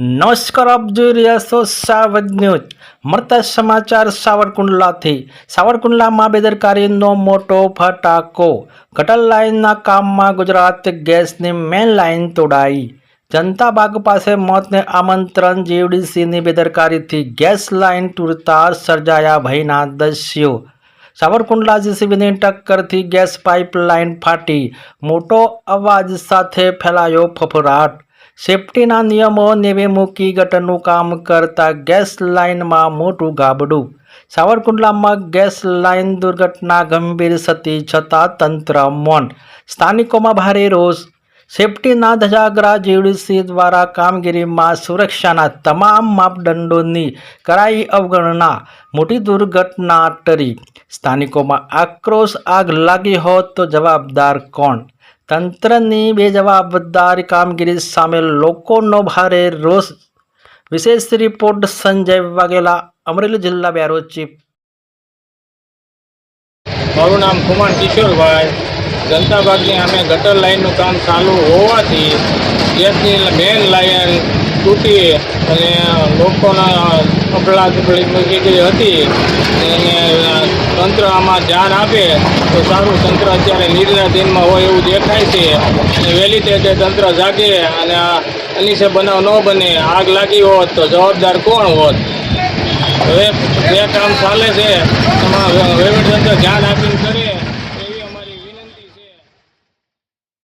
નમસ્કાર, આપ જોઈ રહ્યા છો સાવજ ન્યૂઝ। મળતા સમાચાર સાવરકુંડલાથી। સાવરકુંડલામાં બેદરકારીનો મોટો ફટાકો। ગટર લાઇનના કામમાં ગુજરાત ગેસની મેઇન લાઇન તોડાઈ। જનતા બાગ પાસે મોતને આમંત્રણ। જીવડીસીની બેદરકારીથી ગેસ લાઇન તૂટતા સર્જાયા ભયના દ્રશ્યો। સાવરકુંડલા જીસીબીની ટક્કરથી ગેસ પાઇપલાઇન ફાટી। મોટો અવાજ સાથે ફેલાયો ફફડાટ। સેફ્ટીના નિયમો નેવે મૂકી ગટરનું કામ કરતા ગેસ લાઇનમાં મોટું ગાબડું। સાવરકુંડલામાં ગેસ લાઇન દુર્ઘટના ગંભીર થતી છતાં તંત્ર મૌન। સ્થાનિકોમાં ભારે રોષ। સેફ્ટીના ધજાગરા। જીવડીસી દ્વારા કામગીરીમાં સુરક્ષાના તમામ માપદંડોની કરાઈ અવગણના। મોટી દુર્ઘટના ટળી। સ્થાનિકોમાં આક્રોશ। આગ લાગી હોત તો જવાબદાર કોણ? તંત્રની બેજવાબદાર કામગીરી સામે લોકોનો ભારે રોષ। વિશેષ રિપોર્ટ સંજય વાઘેલા, અમરેલી જિલ્લા બ્યુરો ચીફ। મારું નામ કુમાર કિશોરભાઈ। જનતા બાગની અમે ગટર લાઇનનું કામ ચાલુ હોવાથી ગેસની મેઇન લાઇન તૂટી અને લોકોના અફડાદફડી મૂકી ગઈ હતી અને તંત્ર આમાં ધ્યાન આપે તો સારું। તંત્ર અત્યારે નિર્ણયાધીનમાં હોય એવું દેખાય છે અને વહેલી તકે તંત્ર જાગે અને અનિસે બનાવ ન બને। આગ લાગી હોત તો જવાબદાર કોણ હોત? હવે જે કામ ચાલે છે એમાં વહીવટીતંત્ર ધ્યાન આપીને